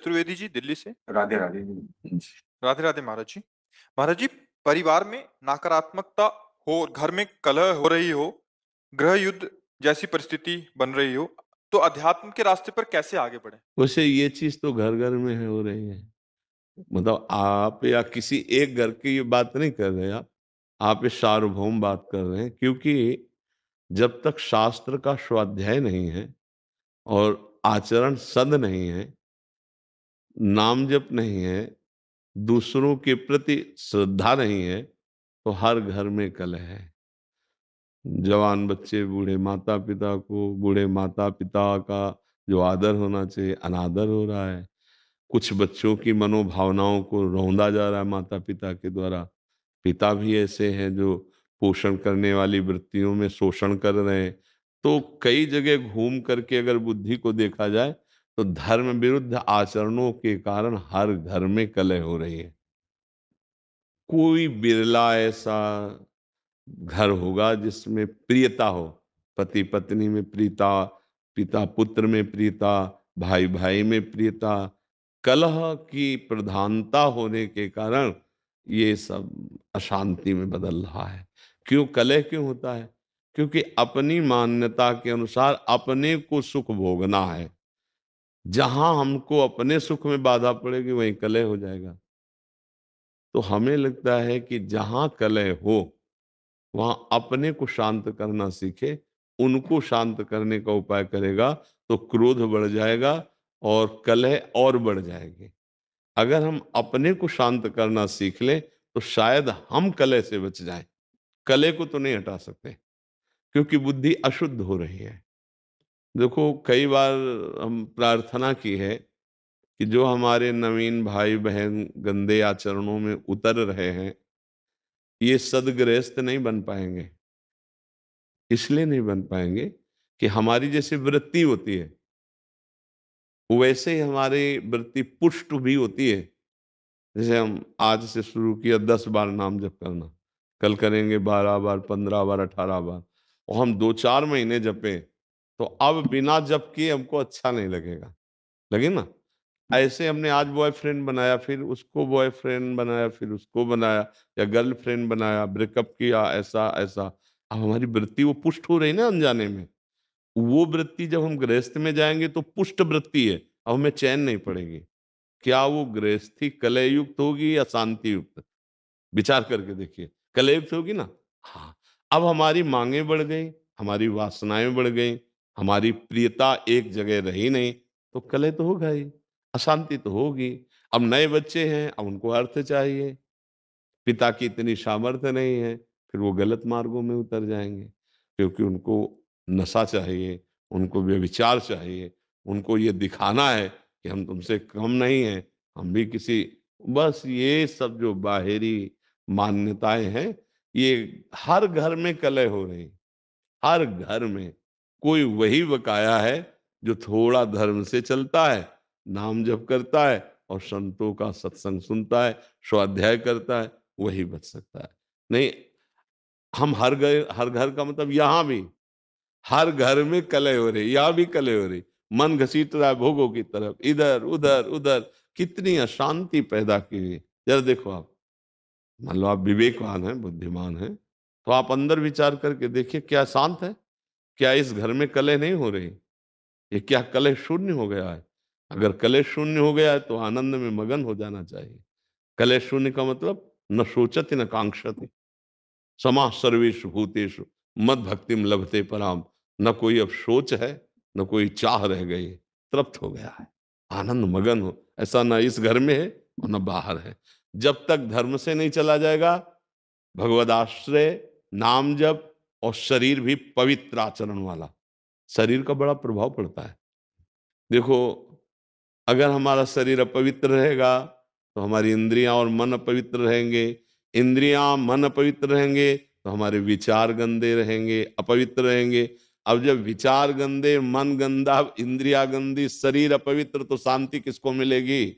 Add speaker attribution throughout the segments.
Speaker 1: चतुर्वेदी जी दिल्ली से।
Speaker 2: राधे राधे जी।
Speaker 1: राधे राधे महाराज जी। महाराज जी, परिवार में नकारात्मकता हो और घर में कलह हो रही हो, गृह युद्ध जैसी परिस्थिति बन रही हो, तो अध्यात्म के रास्ते पर कैसे आगे बढ़े?
Speaker 3: वैसे ये चीज तो घर घर में है, हो रही है। मतलब आप या किसी एक घर की ये बात नहीं कर रहे, आप इस सार्वभौम बात कर रहे हैं, क्योंकि जब तक शास्त्र का स्वाध्याय नहीं है और आचरण सद नहीं है, नाम जप नहीं है, दूसरों के प्रति श्रद्धा नहीं है, तो हर घर में कलह है। जवान बच्चे बूढ़े माता पिता का जो आदर होना चाहिए अनादर हो रहा है। कुछ बच्चों की मनोभावनाओं को रौंदा जा रहा है माता पिता के द्वारा। पिता भी ऐसे हैं जो पोषण करने वाली वृत्तियों में शोषण कर रहे हैं। तो कई जगह घूम करके अगर बुद्धि को देखा जाए तो धर्म विरुद्ध आचरणों के कारण हर घर में कलह हो रही है। कोई बिरला ऐसा घर होगा जिसमें प्रियता हो, पति पत्नी में प्रियता, पिता पुत्र में प्रियता, भाई भाई में प्रियता। कलह की प्रधानता होने के कारण ये सब अशांति में बदल रहा है। क्यों कलह क्यों होता है? क्योंकि अपनी मान्यता के अनुसार अपने को सुख भोगना है। जहां हमको अपने सुख में बाधा पड़ेगी वहीं कलह हो जाएगा। तो हमें लगता है कि जहां कलह हो वहां अपने को शांत करना सीखे, उनको शांत करने का उपाय करेगा तो क्रोध बढ़ जाएगा और कलह और बढ़ जाएगी। अगर हम अपने को शांत करना सीख लें तो शायद हम कलह से बच जाएं। कलह को तो नहीं हटा सकते क्योंकि बुद्धि अशुद्ध हो रही है। देखो कई बार हम प्रार्थना की है कि जो हमारे नवीन भाई बहन गंदे आचरणों में उतर रहे हैं, ये सदगृहस्थ नहीं बन पाएंगे। इसलिए नहीं बन पाएंगे कि हमारी जैसी वृत्ति होती है वैसे ही हमारी वृत्ति पुष्ट भी होती है। जैसे हम आज से शुरू किया 10 बार नाम जप करना, कल करेंगे 12 बार, 15 बार, 18 बार, और हम 2-4 महीने जपे तो अब बिना जप किए हमको अच्छा नहीं लगेगा। लगे ना? ऐसे हमने आज बॉयफ्रेंड बनाया, फिर उसको बॉयफ्रेंड बनाया, फिर उसको बनाया, या गर्लफ्रेंड बनाया, ब्रेकअप किया, ऐसा ऐसा। अब हमारी वृत्ति वो पुष्ट हो रही ना अनजाने में। वो वृत्ति जब हम गृहस्थ में जाएंगे तो पुष्ट वृत्ति है, अब हमें चैन नहीं पड़ेगी। क्या वो गृहस्थी कलह युक्त होगी या शांति युक्त? विचार करके देखिए, कलह युक्त होगी ना। हाँ, अब हमारी मांगे बढ़ गई, हमारी वासनाएं बढ़ गई, हमारी प्रियता एक जगह रही नहीं, तो कलह तो होगा ही, अशांति तो होगी। अब नए बच्चे हैं, अब उनको अर्थ चाहिए, पिता की इतनी सामर्थ्य नहीं है, फिर वो गलत मार्गों में उतर जाएंगे क्योंकि उनको नशा चाहिए, उनको व्यभिचार चाहिए, उनको ये दिखाना है कि हम तुमसे कम नहीं हैं, हम भी किसी। बस ये सब जो बाहरी मान्यताएं हैं, ये हर घर में कलह हो रही। हर घर में कोई वही बकाया है जो थोड़ा धर्म से चलता है, नाम जप करता है और संतों का सत्संग सुनता है, स्वाध्याय करता है, वही बच सकता है। नहीं, हम हर घर का मतलब यहां भी हर घर में कलह हो रही, यहां भी कलह हो रही। मन घसीट रहा है भोगों की तरफ, इधर उधर उधर। कितनी अशांति पैदा की हुई। जरा देखो आप, मान लो आप विवेकवान हैं, बुद्धिमान हैं, तो आप अंदर विचार करके देखिए क्या शांत है? क्या इस घर में कलह नहीं हो रही? ये क्या कलह शून्य हो गया है? अगर कलह शून्य हो गया है तो आनंद में मगन हो जाना चाहिए। कलह शून्य का मतलब न सोचति न कांक्षति, समा सर्वेषु भूतेषु मद भक्तिम लभते पराम। न कोई अब सोच है, न कोई चाह रह गई, तृप्त हो गया है, आनंद मगन हो। ऐसा ना इस घर में है और न बाहर है। जब तक धर्म से नहीं चला जाएगा, भगवद आश्रय, नाम जप और शरीर भी पवित्र आचरण वाला, शरीर का बड़ा प्रभाव पड़ता है। देखो, अगर हमारा शरीर अपवित्र रहेगा तो हमारी इंद्रियां और मन अपवित्र रहेंगे। इंद्रियां मन अपवित्र रहेंगे तो हमारे विचार गंदे रहेंगे, अपवित्र रहेंगे। अब जब विचार गंदे, मन गंदा, इंद्रिया गंदी, शरीर अपवित्र, तो शांति किसको मिलेगी?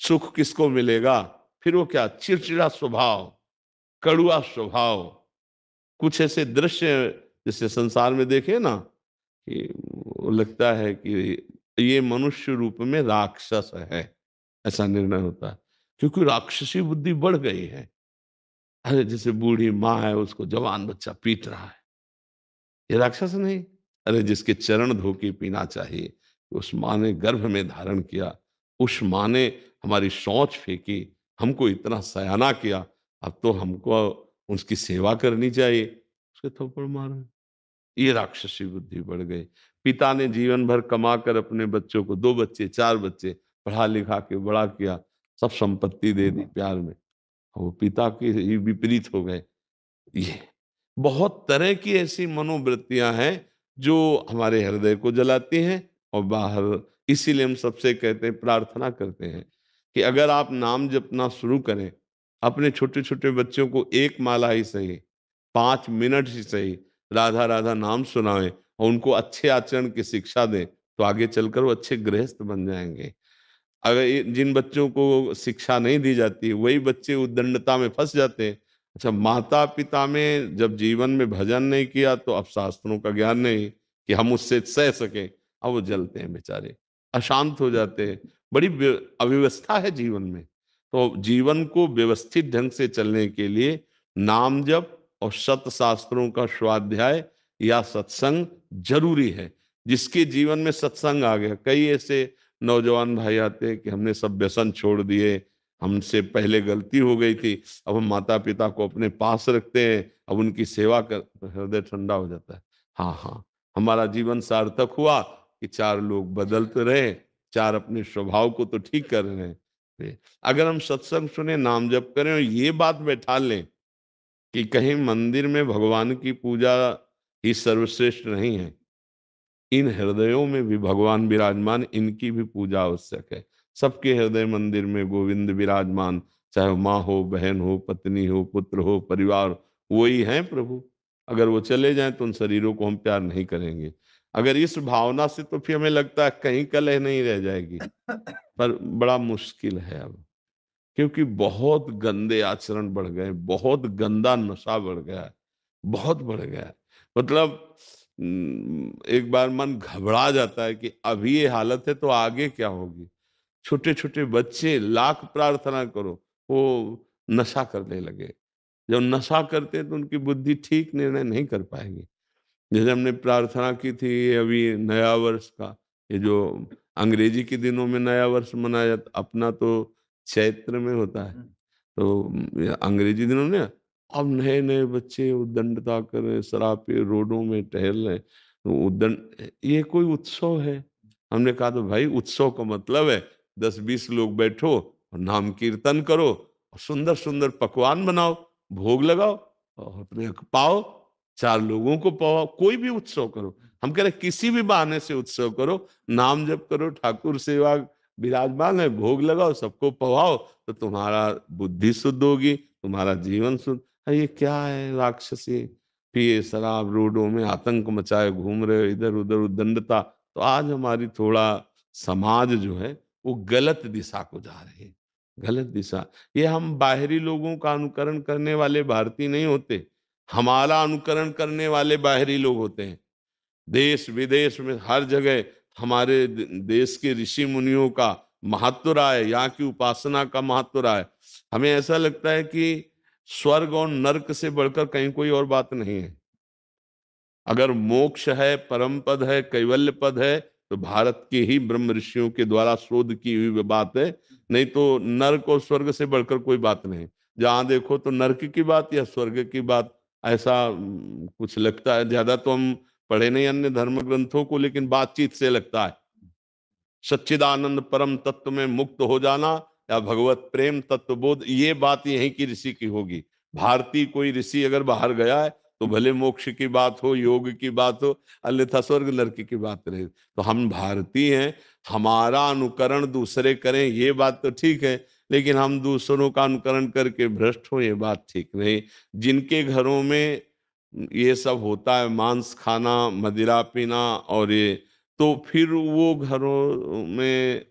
Speaker 3: सुख किसको मिलेगा? फिर वो क्या, चिड़चिड़ा स्वभाव, कड़ुआ स्वभाव। कुछ ऐसे दृश्य जैसे संसार में देखे ना कि वो लगता है कि ये मनुष्य रूप में राक्षस है, ऐसा निर्णय होता है, क्योंकि राक्षसी बुद्धि बढ़ गई है। अरे जैसे बूढ़ी माँ है, उसको जवान बच्चा पीट रहा है, ये राक्षस नहीं। अरे जिसके चरण धो के पीना चाहिए, उस माँ ने गर्भ में धारण किया, उस माँ ने हमारी सोच फेंकी, हमको इतना सयाना किया, अब तो हमको उसकी सेवा करनी चाहिए, उसके थप्पड़ मारो, ये राक्षसी बुद्धि बढ़ गई। पिता ने जीवन भर कमा कर अपने बच्चों को, 2 बच्चे 4 बच्चे पढ़ा लिखा के बड़ा किया, सब संपत्ति दे दी प्यार में, वो पिता के ही विपरीत हो गए। ये बहुत तरह की ऐसी मनोवृत्तियां हैं जो हमारे हृदय को जलाती हैं और बाहर। इसीलिए हम सबसे कहते हैं, प्रार्थना करते हैं कि अगर आप नाम जपना शुरू करें, अपने छोटे छोटे बच्चों को एक माला ही सही, 5 मिनट ही सही, राधा राधा नाम सुनाएं और उनको अच्छे आचरण की शिक्षा दें, तो आगे चलकर वो अच्छे गृहस्थ बन जाएंगे। अगर जिन बच्चों को शिक्षा नहीं दी जाती, वही बच्चे उद्दंडता में फंस जाते हैं। अच्छा, माता पिता में जब जीवन में भजन नहीं किया, तो अब शास्त्रों का ज्ञान नहीं कि हम उससे सह सके, अब वो जलते हैं बेचारे, अशांत हो जाते हैं। बड़ी अव्यवस्था है जीवन में। तो जीवन को व्यवस्थित ढंग से चलने के लिए नाम जप और सत शास्त्रों का स्वाध्याय या सत्संग जरूरी है। जिसके जीवन में सत्संग आ गया, कई ऐसे नौजवान भाई आते हैं कि हमने सब व्यसन छोड़ दिए, हमसे पहले गलती हो गई थी, अब हम माता पिता को अपने पास रखते हैं, अब उनकी सेवा कर, तो हृदय ठंडा हो जाता है। हाँ हाँ, हमारा जीवन सार्थक हुआ कि 4 लोग बदल तो रहे, 4 अपने स्वभाव को तो ठीक कर रहे हैं। अगर हम सत्संग सुने, नाम जप करें और ये बात बैठा लें कि कहीं मंदिर में भगवान की पूजा ही सर्वश्रेष्ठ नहीं है, इन हृदयों में भी भगवान विराजमान, इनकी भी पूजा आवश्यक है। सबके हृदय मंदिर में गोविंद विराजमान, चाहे माँ हो, बहन हो, पत्नी हो, पुत्र हो, परिवार, वही है प्रभु। अगर वो चले जाएं तो उन शरीरों को हम प्यार नहीं करेंगे। अगर इस भावना से, तो फिर हमें लगता है कहीं कलह नहीं रह जाएगी, पर बड़ा मुश्किल है अब, क्योंकि बहुत गंदे आचरण बढ़ गए, बहुत गंदा नशा बढ़ गया है, बहुत बढ़ गया है। मतलब एक बार मन घबरा जाता है कि अभी ये हालत है तो आगे क्या होगी। छोटे छोटे बच्चे, लाख प्रार्थना करो, वो नशा करने लगे। जब नशा करते हैं तो उनकी बुद्धि ठीक निर्णय नहीं कर पाएगी। जैसे हमने प्रार्थना की थी अभी नया वर्ष का, ये जो अंग्रेजी के दिनों में नया वर्ष मनाया जाता, अपना तो चैत्र में होता है, तो ये अंग्रेजी दिनों में अब नए नए बच्चे उद्दंडता कर रहे हैं, शराब पे रोडों में टहल रहे हैं, तो उद्दंड, ये कोई उत्सव है? हमने कहा तो भाई उत्सव का मतलब है 10-20 लोग बैठो और नाम कीर्तन करो और सुंदर सुंदर पकवान बनाओ, भोग लगाओ और अपने पाओ, 4 लोगों को पाओ, कोई भी उत्सव करो। हम कह रहे किसी भी बहाने से उत्सव करो, नाम जप करो, ठाकुर सेवा विराजमान है, भोग लगाओ, सबको पवाओ, तो तुम्हारा बुद्धि शुद्ध होगी, तुम्हारा जीवन शुद्ध। ये क्या है, राक्षसी पिए शराब, रोडों में आतंक मचाए घूम रहे हो, इधर उधर उद्दंडता। तो आज हमारी थोड़ा समाज जो है वो गलत दिशा को जा रही है, गलत दिशा। ये हम बाहरी लोगों का अनुकरण करने वाले भारतीय नहीं होते, हमारा अनुकरण करने वाले बाहरी लोग होते हैं। देश विदेश में हर जगह हमारे देश के ऋषि मुनियों का महत्व रहा है, यहाँ की उपासना का महत्व रहा है। हमें ऐसा लगता है कि स्वर्ग और नर्क से बढ़कर कहीं कोई और बात नहीं है। अगर मोक्ष है, परम पद है, कैवल्य पद है, तो भारत के ही ब्रह्म ऋषियों के द्वारा शोध की हुई बात है। नहीं तो नर्क और स्वर्ग से बढ़कर कोई बात नहीं। जहां देखो तो नर्क की बात या स्वर्ग की बात, ऐसा कुछ लगता है। ज्यादा तो हम पढ़े नहीं अन्य धर्म ग्रंथों को, लेकिन बातचीत से लगता है सच्चिदानंद परम तत्व में मुक्त हो जाना या भगवत प्रेम तत्व बोध, ये बात यहीं की ऋषि की होगी। भारतीय कोई ऋषि अगर बाहर गया है तो भले मोक्ष की बात हो, योग की बात हो, अन्यथा स्वर्ग नरक की बात रहे। तो हम भारतीय हैं, हमारा अनुकरण दूसरे करें ये बात तो ठीक है, लेकिन हम दूसरों का अनुकरण करके भ्रष्ट हो ये बात ठीक नहीं। जिनके घरों में ये सब होता है, मांस खाना, मदिरा पीना और ये, तो फिर वो घरों में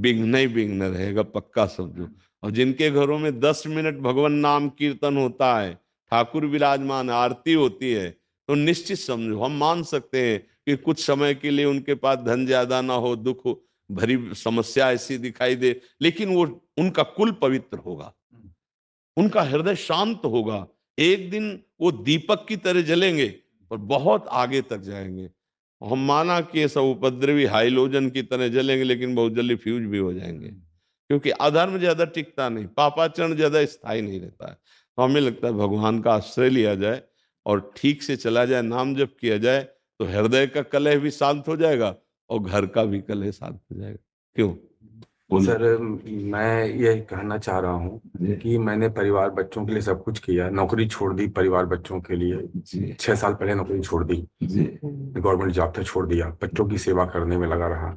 Speaker 3: विघ्न ही विघ्न रहेगा, पक्का समझो। और जिनके घरों में 10 मिनट भगवान नाम कीर्तन होता है, ठाकुर विराजमान, आरती होती है, तो निश्चित समझो हम मान सकते हैं कि कुछ समय के लिए उनके पास धन ज्यादा ना हो, दुख भरी समस्या ऐसी दिखाई दे, लेकिन वो उनका कुल पवित्र होगा, उनका हृदय शांत होगा। एक दिन वो दीपक की तरह जलेंगे और बहुत आगे तक जाएंगे। हम माना कि ये सब उपद्रवी हाइलोजन की तरह जलेंगे, लेकिन बहुत जल्दी फ्यूज भी हो जाएंगे, क्योंकि अधर्म ज्यादा टिकता नहीं, पापाचरण ज्यादा स्थायी नहीं रहता है। तो हमें लगता है भगवान का आश्रय लिया जाए और ठीक से चला जाए, नाम जप किया जाए, तो हृदय का कलह भी शांत हो जाएगा और घर का भी कलह शांत हो जाएगा। क्यों?
Speaker 2: सर, मैं ये कहना चाह रहा हूँ कि मैंने परिवार बच्चों के लिए सब कुछ किया, नौकरी छोड़ दी परिवार बच्चों के लिए। 6 साल पहले नौकरी छोड़ दी, गवर्नमेंट जॉब था, छोड़ दिया, बच्चों की सेवा करने में लगा रहा।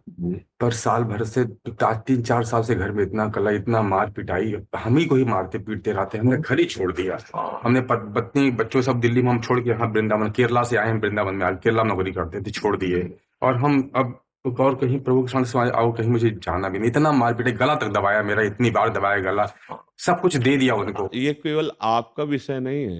Speaker 2: पर साल भर से 3-4 साल से घर में इतना कला, इतना मार पिटाई, हम ही को ही मारते पीटते रहते, हमने घर ही छोड़ दिया। हमने पत्नी बच्चों सब दिल्ली में हम छोड़ के यहाँ वृंदावन, केरला से आए हैं, वृंदावन में, केरला नौकरी करते थे, छोड़ दिए। और हम अब और कहीं प्रभु के सामने से आओ, कहीं मुझे जाना भी नहीं, इतना मार पीटे, गला तक दबाया मेरा, इतनी बार दबाया गला, सब कुछ दे दिया उनको।
Speaker 3: ये केवल आपका विषय नहीं है,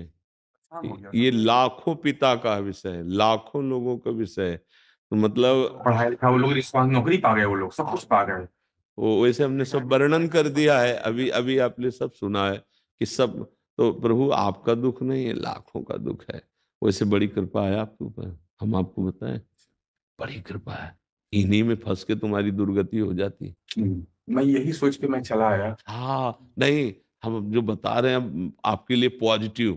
Speaker 3: ये लाखों पिता का विषय है, लाखों लोगों का विषय है। तो मतलब
Speaker 2: पढ़ाई लिखा वो लोग, नौकरी पा गए, वो लोग सब कुछ पा गए।
Speaker 3: वो वैसे हमने सब वर्णन कर दिया है, अभी अभी आपने सब सुना है कि सब, तो प्रभु आपका दुख नहीं है, लाखों का दुख है। वैसे बड़ी कृपा है आपके ऊपर, हम आपको बताएं, बड़ी कृपा है, इन्हीं में फंस के तुम्हारी दुर्गति हो जाती।
Speaker 2: मैं यही सोच के मैं चला आया।
Speaker 3: हाँ नहीं, हम जो बता रहे हैं आपके लिए पॉजिटिव,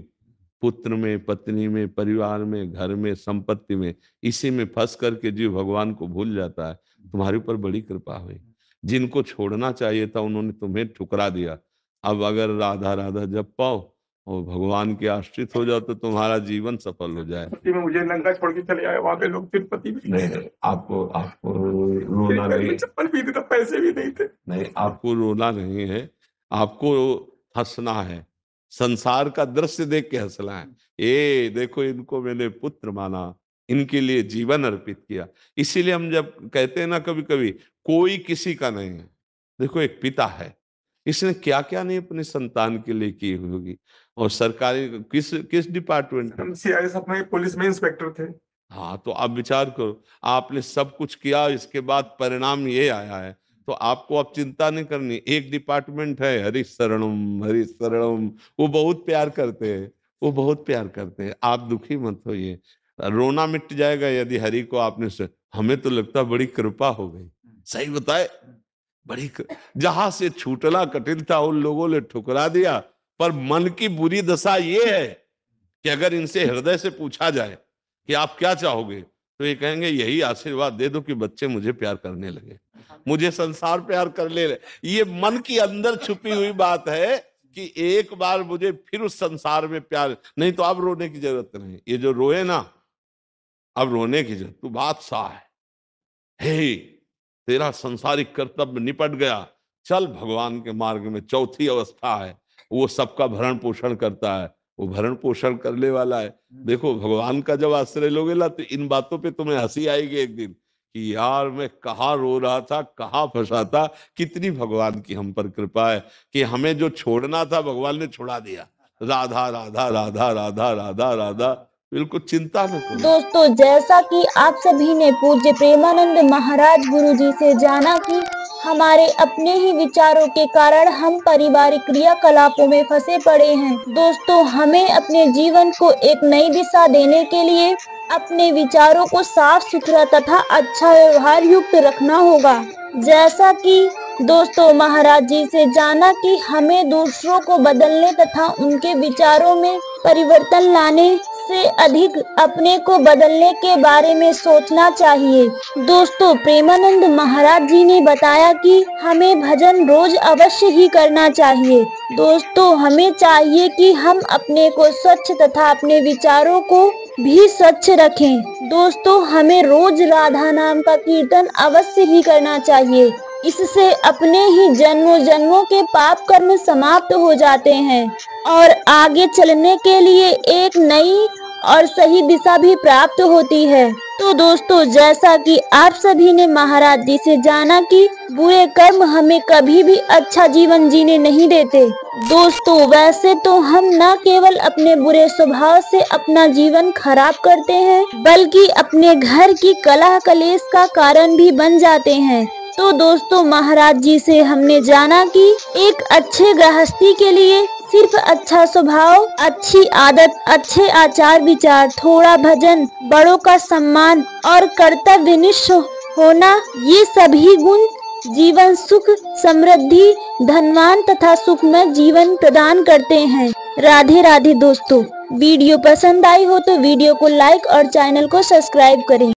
Speaker 3: पुत्र में, पत्नी में, परिवार में, घर में, संपत्ति में, इसी में फंस करके जीव भगवान को भूल जाता है। तुम्हारे ऊपर बड़ी कृपा हुई, जिनको छोड़ना चाहिए था उन्होंने तुम्हें ठुकरा दिया। अब अगर राधा राधा जप पाओ और भगवान के आश्रित हो जाओ तो तुम्हारा जीवन सफल हो जाए।
Speaker 2: में मुझे नंगा छोड़ के चले आए, वहां पे लोग तिरुपति में।
Speaker 3: नहीं, आपको आपको रोना नहीं,
Speaker 2: चप्पल भी था, पैसे भी नहीं थे।
Speaker 3: नहीं, आपको रोना नहीं है, आपको हंसना है, संसार का दृश्य देख के हंसना है। ये देखो, इनको मैंने पुत्र माना, इनके लिए जीवन अर्पित किया। इसीलिए हम जब कहते हैं ना, कभी कभी कोई किसी का नहीं है, देखो एक पिता है, इसने क्या क्या नहीं अपने संतान के लिए की होगी। और सरकारी किस किस डिपार्टमेंट में,
Speaker 2: CIS अपने पुलिस में इंस्पेक्टर थे।
Speaker 3: हाँ, तो आप विचार करो, आपने सब कुछ किया, इसके बाद परिणाम ये आया है, तो आपको अब चिंता नहीं करनी। एक डिपार्टमेंट है हरि शरणम, हरि शरणम, वो बहुत प्यार करते हैं, वो बहुत प्यार करते हैं, आप दुखी मत होइए, रोना मिट जाएगा यदि हरि को आपने से। हमें तो लगता है बड़ी कृपा हो गई, सही बताए, जहां से छूटना कठिन था उन लोगों ने ठुकरा दिया। पर मन की बुरी दशा ये है कि अगर इनसे हृदय से पूछा जाए कि आप क्या चाहोगे, तो ये कहेंगे यही आशीर्वाद दे दो कि बच्चे मुझे प्यार करने लगे, मुझे संसार प्यार कर ले। ये मन की अंदर छुपी हुई बात है कि एक बार मुझे फिर उस संसार में प्यार, नहीं तो अब रोने की जरूरत नहीं। ये जो रोए ना, अब रोने की जरूरत, तू बादशाह है, हे तेरा संसारिक कर्तव्य निपट गया, चल भगवान के मार्ग में। चौथी अवस्था है, वो सबका भरण पोषण करता है, वो भरण पोषण करने वाला है। देखो भगवान का जब आश्रय लोगे ना, तो इन बातों पे तुम्हें हंसी आएगी एक दिन कि यार मैं कहाँ रो रहा था, कहाँ फंसा था। कितनी भगवान की हम पर कृपा है कि हमें जो छोड़ना था भगवान ने छुड़ा दिया। राधा राधा राधा राधा राधा राधा, बिल्कुल चिंता न करो।
Speaker 4: दोस्तों, जैसा कि आप सभी ने पूज्य प्रेमानंद महाराज गुरुजी से जाना कि हमारे अपने ही विचारों के कारण हम पारिवारिक क्रियाकलापों में फंसे पड़े हैं। दोस्तों, हमें अपने जीवन को एक नई दिशा देने के लिए अपने विचारों को साफ सुथरा तथा अच्छा व्यवहार युक्त रखना होगा। जैसा कि दोस्तों महाराज जी से जाना कि हमें दूसरों को बदलने तथा उनके विचारों में परिवर्तन लाने से अधिक अपने को बदलने के बारे में सोचना चाहिए। दोस्तों, प्रेमानंद महाराज जी ने बताया कि हमें भजन रोज अवश्य ही करना चाहिए। दोस्तों, हमें चाहिए कि हम अपने को स्वच्छ तथा अपने विचारों को भी स्वच्छ रखें। दोस्तों, हमें रोज राधा नाम का कीर्तन अवश्य ही करना चाहिए। इससे अपने ही जन्मों जन्मों के पाप कर्म समाप्त हो जाते हैं और आगे चलने के लिए एक नई और सही दिशा भी प्राप्त होती है। तो दोस्तों, जैसा कि आप सभी ने महाराज जी से जाना कि बुरे कर्म हमें कभी भी अच्छा जीवन जीने नहीं देते। दोस्तों, वैसे तो हम न केवल अपने बुरे स्वभाव से अपना जीवन खराब करते हैं, बल्कि अपने घर की कलह कलेश का कारण भी बन जाते हैं। तो दोस्तों, महाराज जी से हमने जाना कि एक अच्छे गृहस्थी के लिए सिर्फ अच्छा स्वभाव, अच्छी आदत, अच्छे आचार विचार, थोड़ा भजन, बड़ों का सम्मान और कर्तव्यनिष्ठ होना, ये सभी गुण जीवन सुख, समृद्धि, धनवान तथा सुखमय जीवन प्रदान करते हैं। राधे राधे दोस्तों। वीडियो पसंद आई हो तो वीडियो को लाइक और चैनल को सब्सक्राइब करें।